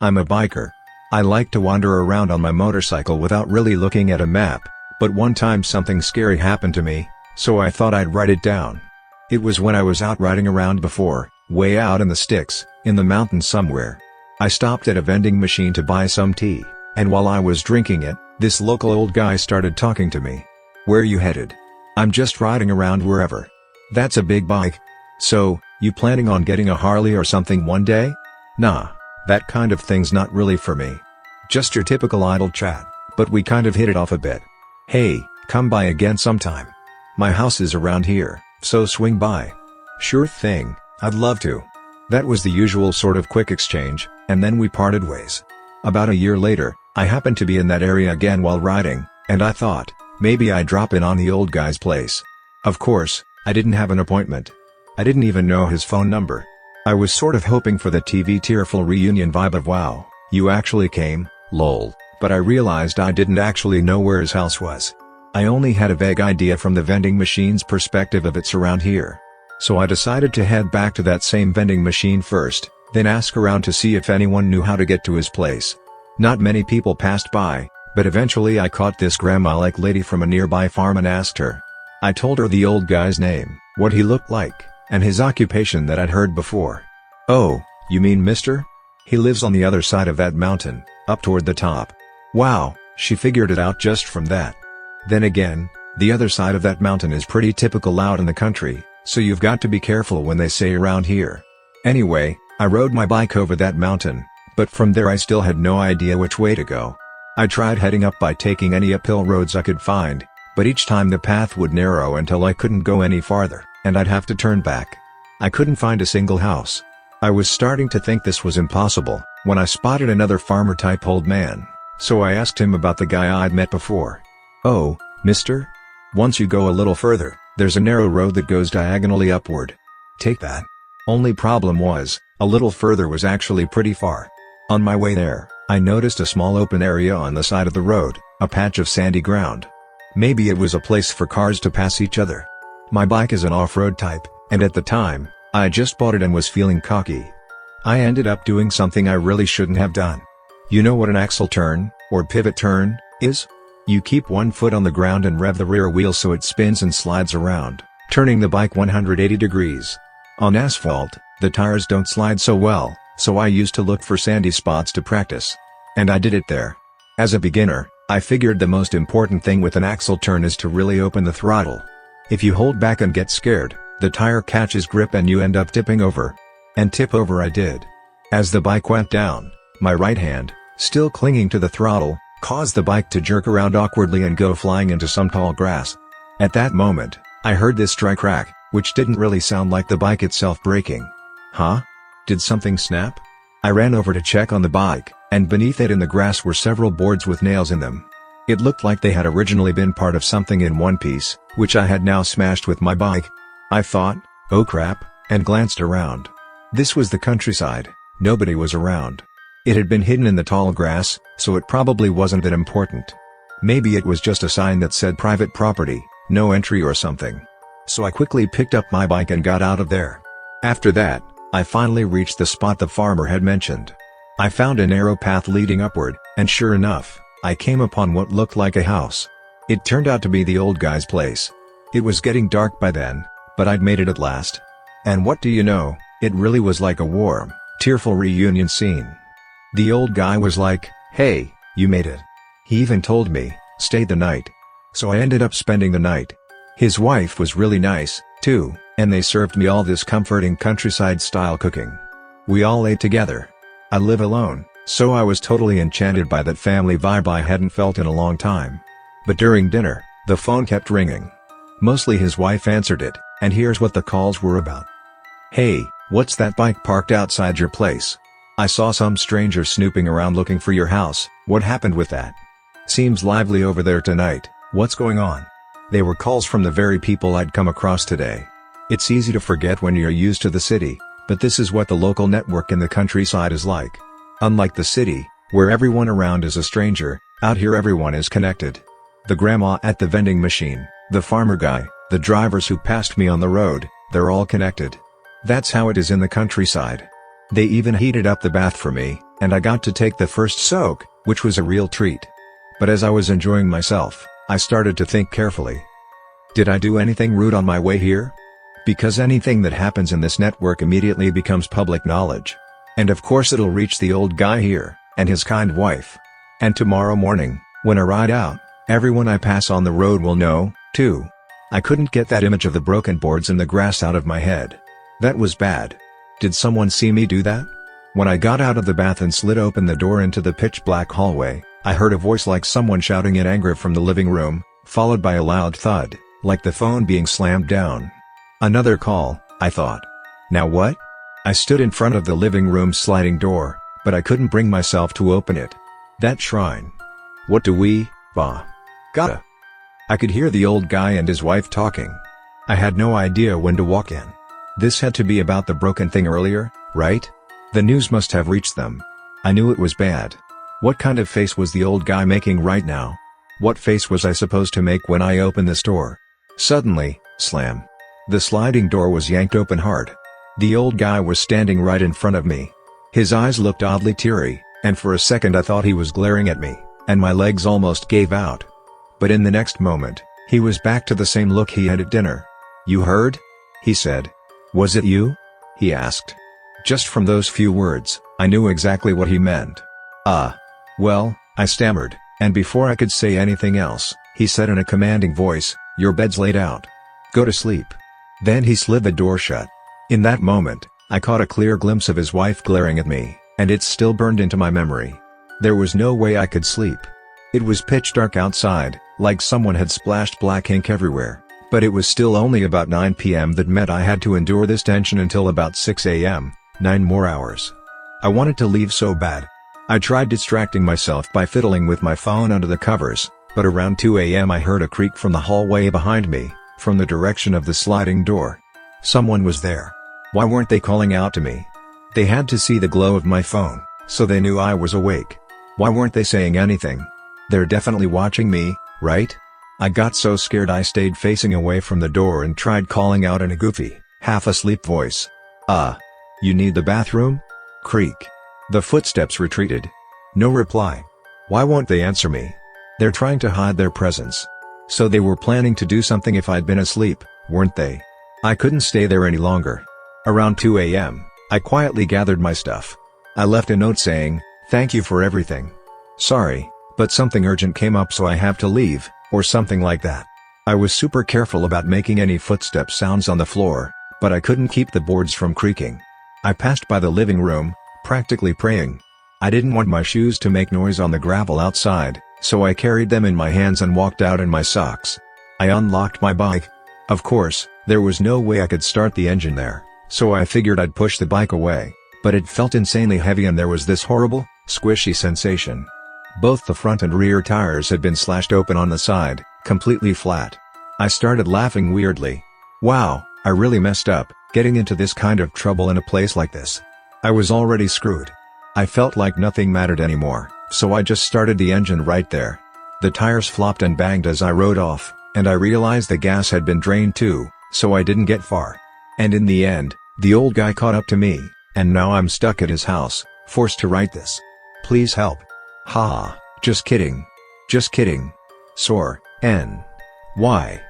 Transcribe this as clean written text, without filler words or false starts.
I'm a biker. I like to wander around on my motorcycle without really looking at a map, but one time something scary happened to me, so I thought I'd write it down. It was when I was out riding around before, way out in the sticks, in the mountains somewhere. I stopped at a vending machine to buy some tea, and while I was drinking it, this local old guy started talking to me. "Where you headed?" "I'm just riding around wherever." "That's a big bike. So, you planning on getting a Harley or something one day?" "Nah, that kind of thing's not really for me. Just your typical idle chat," but we kind of hit it off a bit. "Hey, come by again sometime. My house is around here, so swing by." "Sure thing, I'd love to." That was the usual sort of quick exchange, and then we parted ways. About a year later, I happened to be in that area again while riding, and I thought, maybe I'd drop in on the old guy's place. Of course, I didn't have an appointment. I didn't even know his phone number. I was sort of hoping for the TV tearful reunion vibe of "wow, you actually came, lol," but I realized I didn't actually know where his house was. I only had a vague idea from the vending machine's perspective of it's around here. So I decided to head back to that same vending machine first, then ask around to see if anyone knew how to get to his place. Not many people passed by, but eventually I caught this grandma-like lady from a nearby farm and asked her. I told her the old guy's name, what he looked like, and his occupation that I'd heard before. "Oh, you mean mister? He lives on the other side of that mountain, up toward the top." Wow, she figured it out just from that. Then again, the other side of that mountain is pretty typical out in the country, so you've got to be careful when they say around here. Anyway, I rode my bike over that mountain, but from there I still had no idea which way to go. I tried heading up by taking any uphill roads I could find, but each time the path would narrow until I couldn't go any farther, and I'd have to turn back. I couldn't find a single house. I was starting to think this was impossible, when I spotted another farmer-type old man, so I asked him about the guy I'd met before. "Oh, mister? Once you go a little further, there's a narrow road that goes diagonally upward. Take that." Only problem was, a little further was actually pretty far. On my way there, I noticed a small open area on the side of the road, a patch of sandy ground. Maybe it was a place for cars to pass each other. My bike is an off-road type, and at the time, I just bought it and was feeling cocky. I ended up doing something I really shouldn't have done. You know what an axle turn, or pivot turn, is? You keep one foot on the ground and rev the rear wheel so it spins and slides around, turning the bike 180 degrees. On asphalt, the tires don't slide so well, so I used to look for sandy spots to practice. And I did it there. As a beginner, I figured the most important thing with an axle turn is to really open the throttle. If you hold back and get scared, the tire catches grip and you end up tipping over. And tip over I did. As the bike went down, my right hand, still clinging to the throttle, caused the bike to jerk around awkwardly and go flying into some tall grass. At that moment, I heard this dry crack, which didn't really sound like the bike itself breaking. Huh? Did something snap? I ran over to check on the bike, and beneath it in the grass were several boards with nails in them. It looked like they had originally been part of something in one piece, which I had now smashed with my bike. I thought, oh crap, and glanced around. This was the countryside, nobody was around. It had been hidden in the tall grass, so it probably wasn't that important. Maybe it was just a sign that said private property, no entry or something. So I quickly picked up my bike and got out of there. After that, I finally reached the spot the farmer had mentioned. I found a narrow path leading upward, and sure enough, I came upon what looked like a house. It turned out to be the old guy's place. It was getting dark by then, but I'd made it at last. And what do you know, it really was like a warm, tearful reunion scene. The old guy was like, "Hey, you made it." He even told me, "Stay the night." So I ended up spending the night. His wife was really nice, too, and they served me all this comforting countryside-style cooking. We all ate together. I live alone, so I was totally enchanted by that family vibe I hadn't felt in a long time. But during dinner, the phone kept ringing. Mostly his wife answered it, and here's what the calls were about. "Hey, what's that bike parked outside your place? I saw some stranger snooping around looking for your house, what happened with that? Seems lively over there tonight, what's going on?" They were calls from the very people I'd come across today. It's easy to forget when you're used to the city, but this is what the local network in the countryside is like. Unlike the city, where everyone around is a stranger, out here everyone is connected. The grandma at the vending machine, the farmer guy, the drivers who passed me on the road, they're all connected. That's how it is in the countryside. They even heated up the bath for me, and I got to take the first soak, which was a real treat. But as I was enjoying myself, I started to think carefully. Did I do anything rude on my way here? Because anything that happens in this network immediately becomes public knowledge. And of course it'll reach the old guy here, and his kind wife. And tomorrow morning, when I ride out, everyone I pass on the road will know, too. I couldn't get that image of the broken boards in the grass out of my head. That was bad. Did someone see me do that? When I got out of the bath and slid open the door into the pitch-black hallway, I heard a voice like someone shouting in anger from the living room, followed by a loud thud, like the phone being slammed down. Another call, I thought. Now what? I stood in front of the living room sliding door, but I couldn't bring myself to open it. That shrine. What do we, gotta? I could hear the old guy and his wife talking. I had no idea when to walk in. This had to be about the broken thing earlier, right? The news must have reached them. I knew it was bad. What kind of face was the old guy making right now? What face was I supposed to make when I opened this door? Suddenly, slam. The sliding door was yanked open hard. The old guy was standing right in front of me. His eyes looked oddly teary, and for a second I thought he was glaring at me, and my legs almost gave out. But in the next moment, he was back to the same look he had at dinner. "You heard?" he said. "Was it you?" he asked. Just from those few words, I knew exactly what he meant. Well, I stammered, and before I could say anything else, he said in a commanding voice, "Your bed's laid out. Go to sleep." Then he slid the door shut. In that moment, I caught a clear glimpse of his wife glaring at me, and it's still burned into my memory. There was no way I could sleep. It was pitch dark outside, like someone had splashed black ink everywhere, but it was still only about 9 p.m. That meant I had to endure this tension until about 6 a.m., 9 more hours. I wanted to leave so bad. I tried distracting myself by fiddling with my phone under the covers, but around 2 a.m. I heard a creak from the hallway behind me, from the direction of the sliding door. Someone was there. Why weren't they calling out to me? They had to see the glow of my phone, so they knew I was awake. Why weren't they saying anything? They're definitely watching me, right? I got so scared I stayed facing away from the door and tried calling out in a goofy, half-asleep voice. You need the bathroom? Creak. The footsteps retreated. No reply. Why won't they answer me? They're trying to hide their presence. So they were planning to do something if I'd been asleep, weren't they? I couldn't stay there any longer. Around 2 a.m., I quietly gathered my stuff. I left a note saying, "Thank you for everything. Sorry, but something urgent came up so I have to leave," or something like that. I was super careful about making any footstep sounds on the floor, but I couldn't keep the boards from creaking. I passed by the living room, practically praying. I didn't want my shoes to make noise on the gravel outside, so I carried them in my hands and walked out in my socks. I unlocked my bike. Of course, there was no way I could start the engine there, so I figured I'd push the bike away, but it felt insanely heavy and there was this horrible, squishy sensation. Both the front and rear tires had been slashed open on the side, completely flat. I started laughing weirdly. Wow, I really messed up, getting into this kind of trouble in a place like this. I was already screwed. I felt like nothing mattered anymore, so I just started the engine right there. The tires flopped and banged as I rode off, and I realized the gas had been drained too, so I didn't get far. And in the end, the old guy caught up to me, and now I'm stuck at his house, forced to write this. Please help. Ha, just kidding. Just kidding. Sore, N. Y.